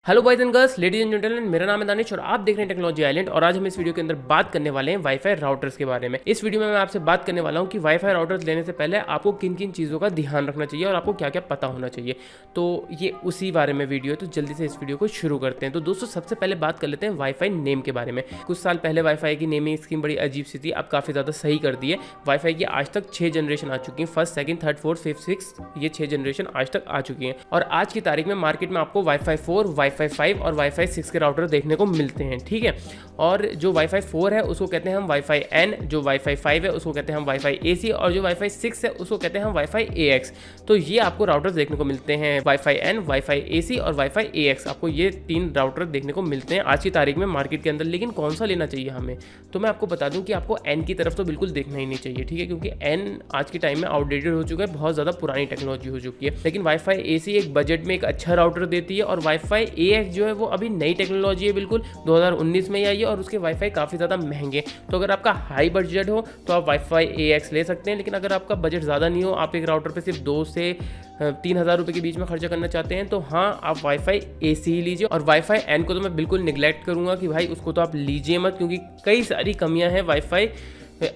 Hello boys and girls, ladies and gentleman, मेरा नाम है दानिश और आप देख रहे हैं टेक्नोलॉजी आइलैंड। और आज हम इस वीडियो के अंदर बात करने वाले हैं वाईफाई राउटर्स के बारे में। इस वीडियो में मैं आपसे बात करने वाला हूं कि वाईफाई राउटर्स लेने से पहले आपको किन किन चीज़ों का ध्यान रखना चाहिए और आपको क्या क्या पता होना चाहिए। तो ये उसी बारे में वीडियो है, तो जल्दी से इस वीडियो को शुरू करते हैं। तो दोस्तों, सबसे पहले बात कर लेते हैं वाईफाई नेम के बारे में। कुछ साल पहले वाईफाई की नेमिंग स्कीम बड़ी अजीब सी थी, अब काफ़ी ज़्यादा सही कर दी है। वाईफाई की आज तक 6 जनरेशन आ चुकी हैं, first, second, third, fourth, fifth, six, ये 6 जनरेशन आज तक आ चुकी हैं। और आज की तारीख में मार्केट में आपको वाईफाई 4, वाईफाई 5 और वाईफाई 6 के राउटर देखने को मिलते हैं, ठीक है। और जो वाईफाई 4 है उसको कहते हैं हम वाईफाई एन, जो वाईफाई 5 है उसको कहते हैं हम वाईफाई एसी, और जो वाईफाई 6 है उसको कहते हैं हम वाईफाई एएक्स। तो ये आपको राउटर्स देखने को मिलते हैं, वाईफाई एन, वाईफाई एसी और वाईफाई एएक्स। आपको ये 3 राउटर देखने को मिलते हैं आज की तारीख में मार्केट के अंदर। लेकिन कौन सा लेना चाहिए हमें, तो मैं आपको बता दूं कि आपको एन की तरफ तो बिल्कुल देखना ही नहीं चाहिए, ठीक है, क्योंकि एन आज के टाइम में आउटडेटेड हो चुका है, बहुत ज़्यादा पुरानी टेक्नोलॉजी हो चुकी है। लेकिन वाईफाई एसी एक बजट में एक अच्छा राउटर देती है, और वाईफाई एएक्स जो है वो अभी नई टेक्नोलॉजी है, बिल्कुल 2019 में ही आई है, और उसके वाईफाई काफ़ी ज़्यादा महंगे। तो अगर आपका हाई बजट हो तो आप वाईफाई एएक्स ले सकते हैं। लेकिन अगर आपका बजट ज़्यादा नहीं हो, आप एक राउटर पे सिर्फ 2 से 3,000 रुपये के बीच में खर्चा करना चाहते हैं, तो हाँ, आप वाईफाई एसी ही लीजिए। और वाईफाई एन को तो मैं बिल्कुल निगलेक्ट करूँगा कि भाई उसको तो आप लीजिए मत, क्योंकि कई सारी कमियाँ हैं वाईफाई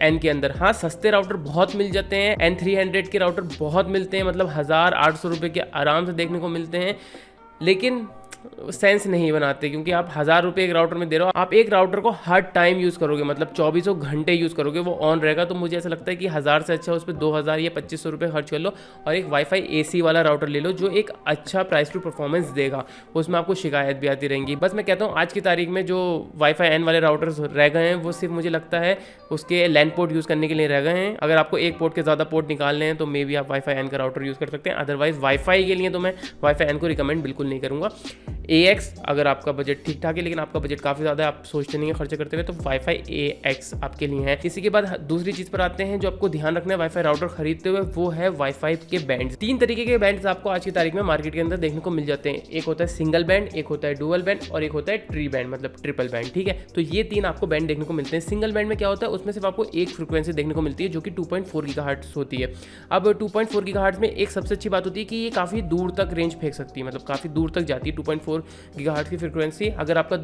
एन के अंदर। हाँ, सस्ते राउटर बहुत मिल जाते हैं, N300 के राउटर बहुत मिलते हैं, मतलब 1,800 रुपये के आराम से देखने को मिलते हैं। लेकिन सेंस नहीं बनाते, क्योंकि आप 1,000 रुपये एक राउटर में दे रहे हो, आप एक राउटर को हर टाइम यूज़ करोगे, मतलब 24 घंटे यूज़ करोगे, वो ऑन रहेगा। तो मुझे ऐसा लगता है कि 1,000 से अच्छा उस पर 2,000 या 2,500 रुपये खर्च कर लो और एक वाईफाई एसी वाला राउटर ले लो, जो एक अच्छा प्राइस टू परफॉर्मेंस देगा। उसमें आपको शिकायत भी आती रहेंगी। बस मैं कहता हूँ आज की तारीख में जो वाईफाई एन वाले राउटर्स रह गए हैं वो सिर्फ मुझे लगता है उसके लैन पोर्ट यूज़ करने के लिए रह गए हैं। अगर आपको एक पोर्ट के ज़्यादा पोर्ट निकालने हैं तो मे बी आप वाईफाई एन का राउटर यूज़ कर सकते हैं। अदरवाइज वाईफाई के लिए तो मैं वाईफाई एन को रिकमेंड बिल्कुल नहीं करूँगा। एएक्स, अगर आपका बजट ठीक ठाक है लेकिन आपका बजट काफ़ी ज़्यादा है, आप सोचते नहीं है खर्चे करते हुए, तो वाईफाई एएक्स आपके लिए है। इसी के बाद दूसरी चीज़ पर आते हैं जो आपको ध्यान रखना है वाईफाई राउटर खरीदते हुए, वो है वाईफाई के बैंड। 3 तरीके के बैंड्स आपको आज की तारीख में मार्केट के अंदर देखने को मिल जाते हैं। एक होता है सिंगल बैंड, एक होता है डुअल बैंड और एक होता है ट्री बैंड, मतलब ट्रिपल बैंड, ठीक है। तो ये 3 आपको बैंड देखने को मिलते हैं। सिंगल बैंड में क्या होता है, उसमें सिर्फ आपको एक फ्रिक्वेंसी देखने को मिलती है जो कि 2.4 गीगाहर्ट्ज़ होती है। अब 2.4 गीगाहर्ट्ज़ में एक सबसे अच्छी बात होती है कि ये काफ़ी दूर तक रेंज फेंक सकती है, मतलब काफ़ी दूर तक जाती है 2.4 गीगाहर्ट्ज़ की फ्रिक्वेंसी। अगर आपका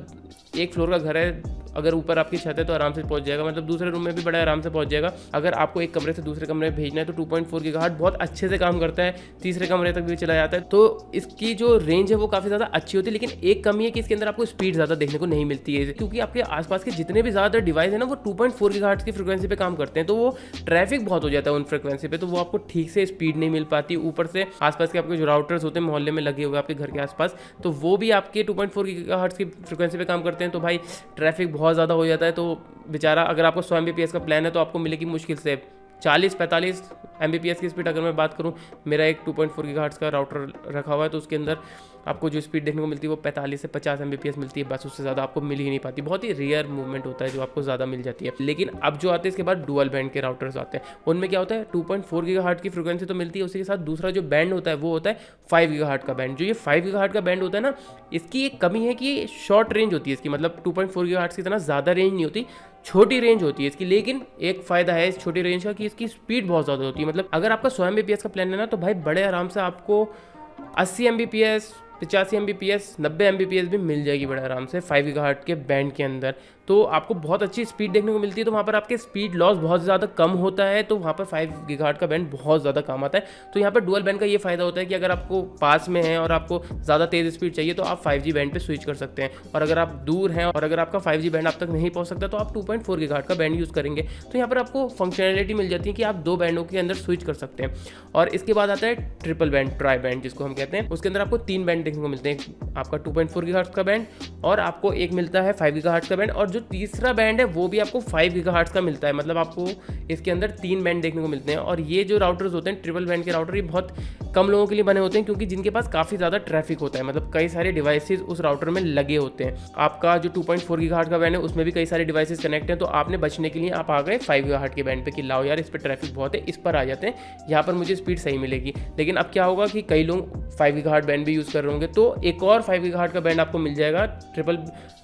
एक फ्लोर का घर है, अगर ऊपर आपकी छत है तो आराम से पहुंच जाएगा, मतलब दूसरे रूम में भी बड़ा आराम से पहुंच जाएगा। अगर आपको एक कमरे से दूसरे कमरे में भेजना है तो 2.4 गीगाहर्ट्ज़ बहुत अच्छे से काम करता है, तीसरे कमरे तक भी चला जाता है। तो इसकी जो रेंज है वो काफ़ी ज़्यादा अच्छी होती है। लेकिन एक कमी है कि इसके अंदर आपको स्पीड ज़्यादा देखने को नहीं मिलती है, क्योंकि आपके आसपास के जितने भी ज़्यादा डिवाइस है ना वो 2.4 गीगाहर्ट्ज़ की फ्रिक्वेंसी पे काम करते हैं, तो वो ट्रैफिक बहुत हो जाता है उन फ्रिक्वेंसी पे, तो वो आपको ठीक से स्पीड नहीं मिल पाती। ऊपर से आसपास के आपके जो राउटर्स होते हैं मोहल्ले में लगे हुए आपके घर के आसपास, तो वो भी आपके 2.4 गीगाहर्ट्ज़ की फ्रिक्वेंसी पे काम करते हैं, तो भाई ट्रैफिक बहुत ज़्यादा हो जाता है। तो बेचारा, अगर आपको 100 Mbps का प्लान है तो आपको मिलेगी मुश्किल से 40-45 Mbps की स्पीड। अगर मैं बात करूं, मेरा एक 2.4 गीगाहर्ट्ज़ का राउटर रखा हुआ है, तो उसके अंदर आपको जो स्पीड देखने को मिलती है वो 45 से 50 Mbps मिलती है, बस उससे ज़्यादा आपको मिल ही नहीं पाती। बहुत ही रेयर मूवमेंट होता है जो आपको ज़्यादा मिल जाती है। लेकिन अब जो आते हैं इसके बाद डुअल बैंड के राउटर्स आते हैं, उनमें क्या होता है, 2.4 गीगाहर्ट्ज़ की फ्रिक्वेंसी तो मिलती है, उसी के साथ दूसरा जो बैंड होता है वो होता है 5 गीगाहर्ट्ज़ का बैंड। जो ये 5 गीगाहर्ट्ज़ का बैंड होता है ना, इसकी एक कमी है कि शॉर्ट रेंज होती है इसकी, मतलब 2.4 गीगाहर्ट्ज़ की तरह ज़्यादा रेंज नहीं होती, छोटी रेंज होती है इसकी। लेकिन एक फ़ायदा है इस छोटी रेंज का कि इसकी स्पीड बहुत ज़्यादा होती है। मतलब अगर आपका 100 Mbps का प्लान है ना, तो भाई बड़े आराम से आपको 80 Mbps, 85 Mbps, 90 Mbps भी मिल जाएगी बड़े आराम से 5 गीगाहर्ट्ज़ के बैंड के अंदर। तो आपको बहुत अच्छी स्पीड देखने को मिलती है, तो वहाँ पर आपके स्पीड लॉस बहुत ज़्यादा कम होता है, तो वहाँ पर 5 गीगाहर्ट्ज़ का बैंड बहुत ज़्यादा काम आता है। तो यहाँ पर डुअल बैंड का ये फ़ायदा होता है कि अगर आपको पास में है और आपको ज़्यादा तेज़ स्पीड चाहिए तो आप 5G बैंड पे स्विच कर सकते हैं, और अगर आप दूर हैं और अगर आपका 5G बैंड आप तक नहीं पहुँच सकता तो आप 2.4 गीगाहर्ट्ज़ का बैंड यूज़ करेंगे। तो यहाँ पर आपको फंक्शनैलिटी मिल जाती है कि आप 2 बैंडों के अंदर स्विच कर सकते हैं। और इसके बाद आता है ट्रिपल बैंड, ट्राई बैंड जिसको हम कहते हैं। उसके अंदर आपको 3 बैंड देखने को मिलते हैं, आपका 2.4 गीगाहर्ट्ज़ का बैंड, और आपको एक मिलता है 5 गीगाहर्ट्ज़ का बैंड, और जो तीसरा बैंड है वो भी आपको 5 गीगाहर्ट्ज़ का मिलता है। मतलब आपको इसके अंदर 3 बैंड देखने को मिलते हैं। और ये जो राउटर्स होते हैं ट्रिपल बैंड के राउटर, ये बहुत कम लोगों के लिए बने होते हैं, क्योंकि जिनके पास काफ़ी ज़्यादा ट्रैफिक होता है, मतलब कई सारे डिवाइसेस उस राउटर में लगे होते हैं। आपका जो 2.4 गीगाहर्ट्ज़ का बैंड है उसमें भी कई सारे डिवाइसेस कनेक्ट हैं, तो आपने बचने के लिए आप आ गए 5 गीगाहर्ट्ज़ के बैंड पे कि लाओ यार इस पर ट्रैफिक बहुत है, इस पर आ जाते हैं, यहाँ पर मुझे स्पीड सही मिलेगी। लेकिन अब क्या होगा कि कई लोग 5 गीगाहर्ट्ज़ बैंड भी यूज़ कर रहे होंगे, तो एक और 5 गीगाहर्ट्ज़ का बैंड आपको मिल जाएगा ट्रिपल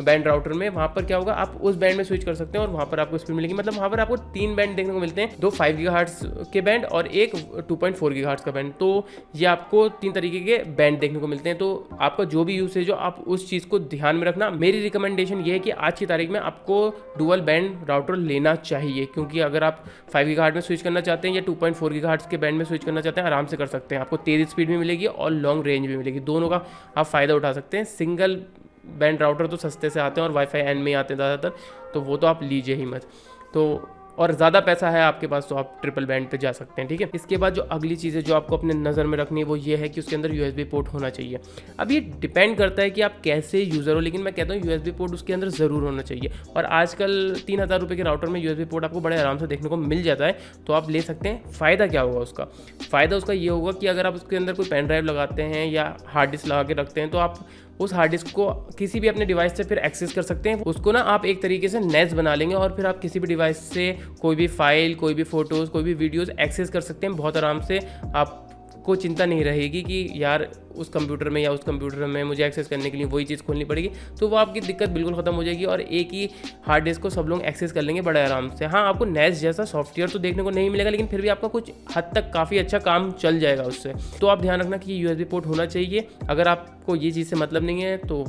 बैंड राउटर में। वहाँ पर क्या होगा, आप उस बैंड में स्विच कर सकते हैं और वहाँ पर आपको स्पीड मिलेगी। मतलब वहाँ पर आपको 3 बैंड देखने को मिलते हैं, 2 5 गीगाहर्ट्ज़ के बैंड और एक 2.4 गीगाहर्ट्ज़ का बैंड। तो ये आपको 3 तरीके के बैंड देखने को मिलते हैं। तो आपका जो भी यूसेज हो आप उस चीज़ को ध्यान में रखना। मेरी रिकमेंडेशन ये है कि आज की तारीख में आपको डुअल बैंड राउटर लेना चाहिए, क्योंकि अगर आप 5 गीगाहर्ट्ज़ में स्विच करना चाहते हैं या 2.4 गीगाहर्ट्ज़ के बैंड में स्विच करना चाहते हैं, आराम से कर सकते हैं। आपको तेज़ स्पीड भी मिलेगी और लॉन्ग रेंज भी मिलेगी, दोनों का आप फ़ायदा उठा सकते हैं। सिंगल बैंड राउटर तो सस्ते से आते हैं और वाईफाई एन में ही आते हैं ज़्यादातर, तो वो तो आप लीजिए ही मत। तो और ज़्यादा पैसा है आपके पास तो आप ट्रिपल बैंड पे जा सकते हैं, ठीक है। इसके बाद जो अगली चीज़ है जो आपको अपने नज़र में रखनी है वो ये है कि उसके अंदर USB पोर्ट होना चाहिए। अब ये डिपेंड करता है कि आप कैसे यूज़र हो, लेकिन मैं कहता हूँ USB पोर्ट उसके अंदर ज़रूर होना चाहिए। और आजकल 3000 रुपये के राउटर में USB पोर्ट आपको बड़े आराम से देखने को मिल जाता है, तो आप ले सकते हैं। फ़ायदा क्या होगा उसका? फ़ायदा उसका ये होगा कि अगर आप उसके अंदर कोई पेन ड्राइव लगाते हैं या हार्ड डिस्क लगा के रखते हैं, तो आप उस हार्ड डिस्क को किसी भी अपने डिवाइस से फिर एक्सेस कर सकते हैं। उसको ना आप एक तरीके से NAS बना लेंगे और फिर आप किसी भी डिवाइस से कोई भी फाइल, कोई भी फ़ोटोज़, कोई भी वीडियोज़ एक्सेस कर सकते हैं बहुत आराम से। आपको चिंता नहीं रहेगी कि यार उस कंप्यूटर में या उस कंप्यूटर में मुझे एक्सेस करने के लिए वही चीज़ खोलनी पड़ेगी, तो वो आपकी दिक्कत बिल्कुल ख़त्म हो जाएगी और एक ही हार्ड डिस्क को सब लोग एक्सेस कर लेंगे बड़े आराम से। हाँ, आपको NAS जैसा सॉफ्टवेयर तो देखने को नहीं मिलेगा, लेकिन फिर भी आपका कुछ हद तक काफ़ी अच्छा काम चल जाएगा उससे। तो आप ध्यान रखना कि USB पोर्ट होना चाहिए। अगर आपको ये चीज़ से मतलब नहीं है तो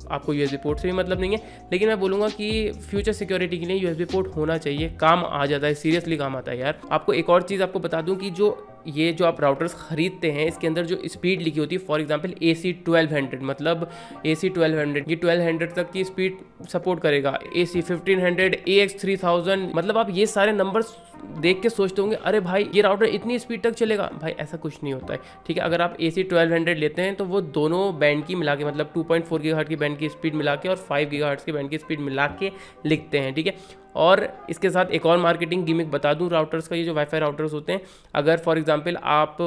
आपको USB पोर्ट से भी मतलब नहीं है, लेकिन मैं बोलूँगा कि फ्यूचर सिक्योरिटी के लिए USB पोर्ट होना चाहिए। काम आ जाता है, सीरियसली काम आता है यार। आपको एक और चीज़ आपको बता दूँ कि जो आप राउटर्स ख़रीदते हैं इसके अंदर जो स्पीड लिखी होती है, फॉर एग्जांपल AC 1200, मतलब AC 1200 ये 1200 तक की स्पीड सपोर्ट करेगा। AC 1500, AX 3000, मतलब आप ये सारे नंबर्स देख के सोचते होंगे अरे भाई ये राउटर इतनी स्पीड तक चलेगा। भाई ऐसा कुछ नहीं होता है, ठीक है। अगर आप AC 1200 लेते हैं तो वो दोनों बैंड की मिला के, मतलब 2.4 गीगाहर्ट्ज़ की बैंड की स्पीड मिला के और 5 गीगाहर्ट्ज़ की बैंड की स्पीड मिला के लिखते हैं, ठीक है। और इसके साथ एक और मार्केटिंग गिमिक बता दूं राउटर्स का, ये जो वाईफाई राउटर्स होते हैं, अगर फॉर एग्जांपल आप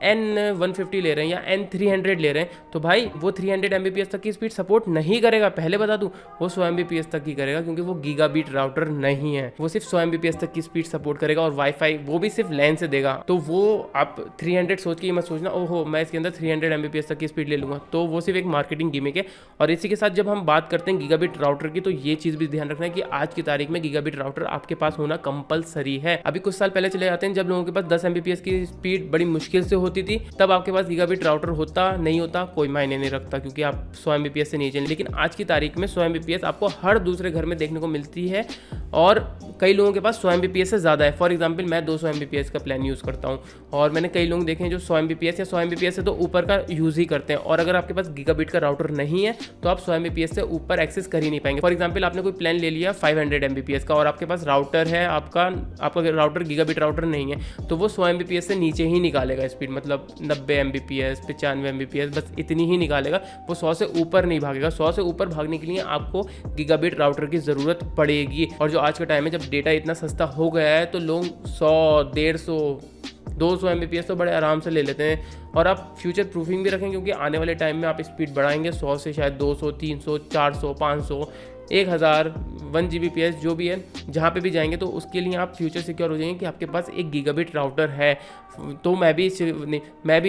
N150 ले रहे हैं या N300 ले रहे हैं, तो भाई वो 300 Mbps तक की स्पीड सपोर्ट नहीं करेगा, पहले बता दूं। वो 100 Mbps तक की करेगा, क्योंकि वो गीगाबिट राउटर नहीं है। वो सिर्फ 100 Mbps तक की स्पीड सपोर्ट करेगा और वाईफाई वो भी सिर्फ लैन से देगा। तो वो आप 300 सोच के मत सोचना ओहो मैं इसके अंदर 300 Mbps तक की स्पीड ले लूँगा, तो वो सिर्फ एक मार्केटिंग गिमिक है। और इसी के साथ जब हम बात करते हैं गीगाबिट राउटर की, तो ये चीज़ भी ध्यान रखना है कि आज की तारीख में गीगाबिट राउटर आपके पास होना कंपलसरी है। अभी कुछ साल पहले चले जाते हैं जब लोगों के पास 10 Mbps की स्पीड बड़ी मुश्किल से होती थी, तब आपके पास गीगाबिट राउटर होता नहीं होता कोई मायने नहीं रखता, क्योंकि आप 100 Mbps से नहीं चलें। लेकिन आज की तारीख में 100 Mbps आपको हर दूसरे घर में देखने को मिलती है और कई लोगों के पास 100 Mbps से ज़्यादा है। फॉर एग्जांपल मैं 200 Mbps का प्लान यूज़ करता हूँ और मैंने कई लोग देखे हैं जो 100 Mbps या 100 Mbps से तो ऊपर का यूज़ ही करते हैं। और अगर आपके पास गीगाबिट का राउटर नहीं है तो आप 100 Mbps से ऊपर एक्सेस कर ही नहीं पाएंगे। फॉर एग्जांपल आपने कोई प्लान ले लिया 500 Mbps का और आपके पास राउटर है, आपका राउटर गीगाबिट राउटर नहीं है, तो वो 100 Mbps से नीचे ही निकालेगा स्पीड, मतलब 90 Mbps 95 Mbps बस इतनी ही निकालेगा। वो 100 से ऊपर नहीं भागेगा। 100 से ऊपर भागने के लिए आपको गीगाबिट राउटर की ज़रूरत पड़ेगी। और जो आज का टाइम है जब डेटा इतना सस्ता हो गया है, तो लोग 100 150 200 Mbps तो बड़े आराम से ले लेते हैं। और आप फ्यूचर प्रूफिंग भी रखें, क्योंकि आने वाले टाइम में आप स्पीड बढ़ाएंगे 100 से शायद 200 300 400 500 1000 1 Gbps जो भी है, जहाँ पे भी जाएंगे तो उसके लिए आप फ्यूचर सिक्योर हो जाएंगे कि आपके पास एक गीगाबिट राउटर है। तो मैं भी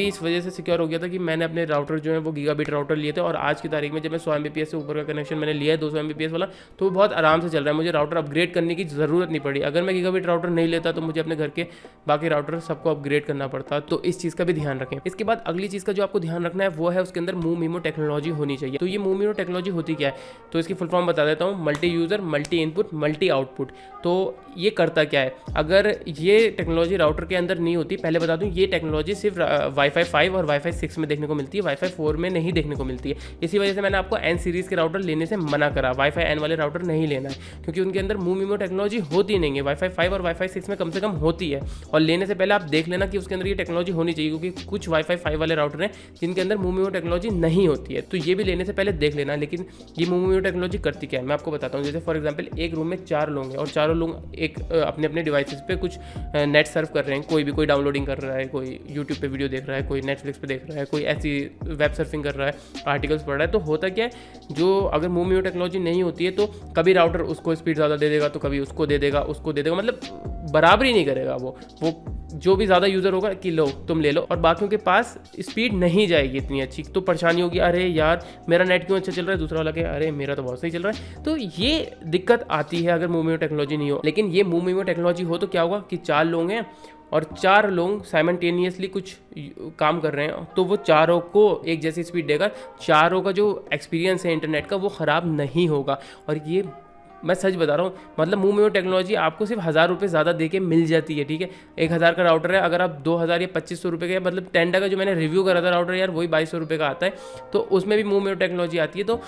इस वजह से सिक्योर हो गया था कि मैंने अपने राउटर जो है वो गीगाबिट राउटर लिए थे। और आज की तारीख में जब मैं 100 Mbps से ऊपर का कनेक्शन मैंने लिया है 200 Mbps वाला, तो वो बहुत आराम से चल रहा है। मुझे राउटर अपग्रेड करने की ज़रूरत नहीं पड़ी। अगर मैं गीगाबिट राउटर नहीं लेता तो मुझे अपने घर के बाकी राउटर सबको अपग्रेड करना पड़ता। तो इस चीज़ का भी ध्यान रखें। इसके बाद अगली चीज़ का जो आपको ध्यान रखना है वो है उसके अंदर MoveMemo टेक्नोलॉजी होनी चाहिए। तो ये MoveMemo टेक्नोलॉजी होती क्या है, तो इसकी फुल फॉर्म बता देता हूँ। Multi user, multi input, multi output. तो ये करता क्या है, अगर ये टेक्नोलॉजी राउटर के अंदर नहीं होती, पहले बता दूं ये टेक्नोलॉजी सिर्फ वाईफाई 5 और वाईफाई 6 में देखने को मिलती है, वाईफाई 4 में नहीं देखने को मिलती है। इसी वजह से मैंने आपको N सीरीज़ के राउटर लेने से मना करा, वाईफाई N वाले राउटर नहीं लेना है, क्योंकि उनके अंदर MoveMemo टेक्नोलॉजी होती नहीं है। वाईफाई 5 और वाईफाई 6 में कम से कम होती है, और लेने से पहले आप देख लेना कि उसके अंदर ये टेक्नोलॉजी होनी चाहिए, क्योंकि कुछ वाईफाई 5 वाले राउटर हैं जिनके अंदर MoveMemo टेक्नोलॉजी नहीं होती है, तो ये भी लेने से पहले देख लेना। लेकिन ये MoveMemo टेक्नोलॉजी करती क्या है मैं आपको बताता हूँ। जैसे फॉर एग्जाम्पल एक रूम में 4 लोग हैं और चारों लोग एक अपने अपने डिवाइसेस पे कुछ नेट सर्फ कर रहे हैं। कोई डाउनलोडिंग कर रहा है, कोई यूट्यूब पे वीडियो देख रहा है, कोई नेटफ्लिक्स पे देख रहा है, कोई ऐसी वेब सर्फिंग कर रहा है, आर्टिकल्स पढ़ रहा है। तो होता क्या है, जो अगर MoveMemo टेक्नोलॉजी नहीं होती है तो कभी राउटर उसको स्पीड ज़्यादा दे देगा, तो कभी उसको दे देगा, मतलब बराबरी नहीं करेगा वो जो भी ज़्यादा यूज़र होगा कि लो तुम ले लो, और बाकियों के पास स्पीड नहीं जाएगी इतनी अच्छी, तो परेशानी होगी, अरे यार मेरा नेट क्यों अच्छा चल रहा है, दूसरा वाला क्या, अरे मेरा तो बहुत सही चल रहा है। तो ये दिक्कत आती है अगर मूव टेक्नोलॉजी नहीं हो। लेकिन ये मूव टेक्नोलॉजी हो तो क्या होगा कि 4 लोग हैं और 4 लोग साइमल्टेनियसली कुछ काम कर रहे हैं, तो वो चारों को एक जैसी स्पीड देगा, चारों का जो एक्सपीरियंस है इंटरनेट का वो ख़राब नहीं होगा। और ये मैं सच बता रहा हूँ, मतलब मूव टेक्नोलॉजी आपको सिर्फ 1000 रुपये ज़्यादा दे के मिल जाती है, ठीक है। 1000 का राउटर है, अगर आप 2000 या 2500 रुपये का, मतलब टेंडा का जो मैंने रिव्यू करा था राउटर यार, वही 2200 रुपये का आता है, तो उसमें भी मूव टेक्नोलॉजी आती है। तो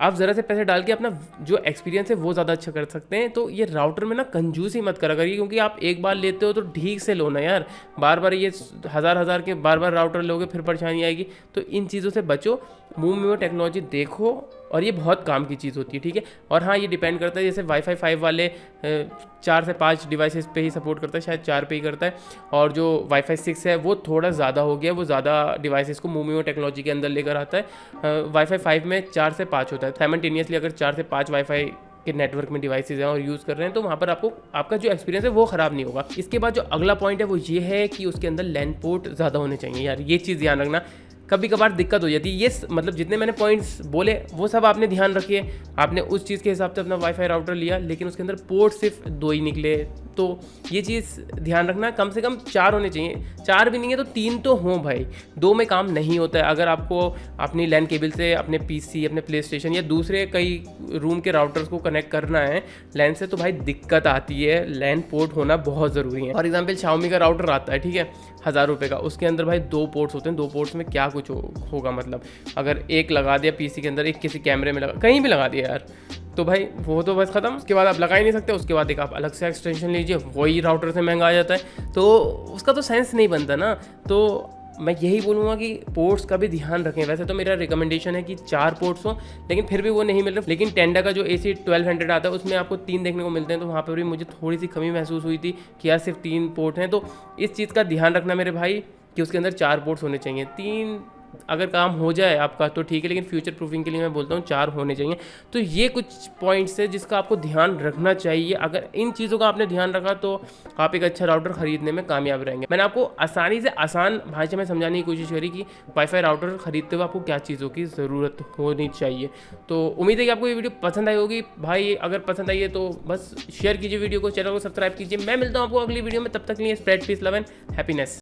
आप ज़रा से पैसे डाल के अपना जो एक्सपीरियंस है वो ज़्यादा अच्छा कर सकते हैं। तो ये राउटर में ना कंजूसी मत करा करिए, क्योंकि आप एक बार लेते हो तो ठीक से लो ना यार, बार बार ये हज़ार के बार बार राउटर लोगे फिर परेशानी आएगी। तो इन चीज़ों से बचो, मूव टेक्नोलॉजी देखो, और ये बहुत काम की चीज़ होती है, ठीक है। और हाँ, ये डिपेंड करता है, जैसे वाईफाई 5 वाले 4 से 5 डिवाइसेस पे ही सपोर्ट करता है, शायद 4 पे ही करता है, और जो वाईफाई 6 है वो थोड़ा ज़्यादा हो गया, वो ज़्यादा डिवाइसेस को मूव टेक्नोलॉजी के अंदर लेकर आता है। वाईफाई 5 में 4 से 5 होता है साइमल्टेनियसली। अगर 4 से 5 वाईफाई के नेटवर्क में डिवाइसेज हैं और यूज़ कर रहे हैं, तो वहाँ पर आपका जो एक्सपीरियंस है वो ख़राब नहीं होगा। इसके बाद जो अगला पॉइंट है वो ये है कि उसके अंदर लैन पोर्ट ज़्यादा होने चाहिए यार, ये चीज़ ध्यान रखना, कभी कभार दिक्कत हो जाती है। ये मतलब जितने मैंने पॉइंट्स बोले वो सब आपने ध्यान रखिए, आपने उस चीज़ के हिसाब से अपना वाईफाई राउटर लिया, लेकिन उसके अंदर पोर्ट सिर्फ 2 ही निकले, तो ये चीज़ ध्यान रखना, कम से कम 4 होने चाहिए। 4 भी नहीं है तो 3 तो हों भाई, 2 में काम नहीं होता है। अगर आपको अपनी लैन केबल से अपने पीसी, अपने प्ले स्टेशन या दूसरे कई रूम के राउटर्स को कनेक्ट करना है लैन से, तो भाई दिक्कत आती है, लैन पोर्ट होना बहुत ज़रूरी है। फॉर एग्जाम्पल Xiaomi का राउटर आता है, ठीक है, 1000 रुपये का, उसके अंदर भाई 2 पोर्ट्स होते हैं, 2 पोर्ट्स में क्या कुछ होगा, मतलब अगर एक लगा दिया पीसी के अंदर, एक किसी कैमरे में लगा, कहीं भी लगा दिया यार, तो भाई वो तो बस ख़त्म। उसके बाद आप लगा ही नहीं सकते, उसके बाद एक आप अलग से एक्सटेंशन लीजिए, वही राउटर से महंगा आ जाता है, तो उसका तो सेंस नहीं बनता ना। तो मैं यही बोलूँगा कि पोर्ट्स का भी ध्यान रखें। वैसे तो मेरा रिकमेंडेशन है कि 4 पोर्ट्स हों, लेकिन फिर भी वो नहीं मिल रहे। लेकिन टेंडा का जो AC 1200 आता है उसमें आपको 3 देखने को मिलते हैं, तो वहाँ पर भी मुझे थोड़ी सी कमी महसूस हुई थी कि यार सिर्फ 3 पोर्ट हैं। तो इस चीज़ का ध्यान रखना मेरे भाई कि उसके अंदर 4 पोर्ट्स होने चाहिए। 3 अगर काम हो जाए आपका तो ठीक है, लेकिन फ्यूचर प्रूफिंग के लिए मैं बोलता हूँ 4 होने चाहिए। तो ये कुछ पॉइंट्स है जिसका आपको ध्यान रखना चाहिए। अगर इन चीज़ों का आपने ध्यान रखा तो आप एक अच्छा राउटर खरीदने में कामयाब रहेंगे। मैंने आपको आसानी से आसान भाषा में समझाने की कोशिश करी कि वाईफाई राउटर खरीदते हुए आपको क्या चीज़ों की ज़रूरत होनी चाहिए। तो उम्मीद है कि आपको ये वीडियो पसंद आई होगी भाई। अगर पसंद आई है तो बस शेयर कीजिए वीडियो को, चैनल को सब्सक्राइब कीजिए। मैं मिलता हूँ आपको अगली वीडियो में, तब तक के लिए spread peace, love and happiness.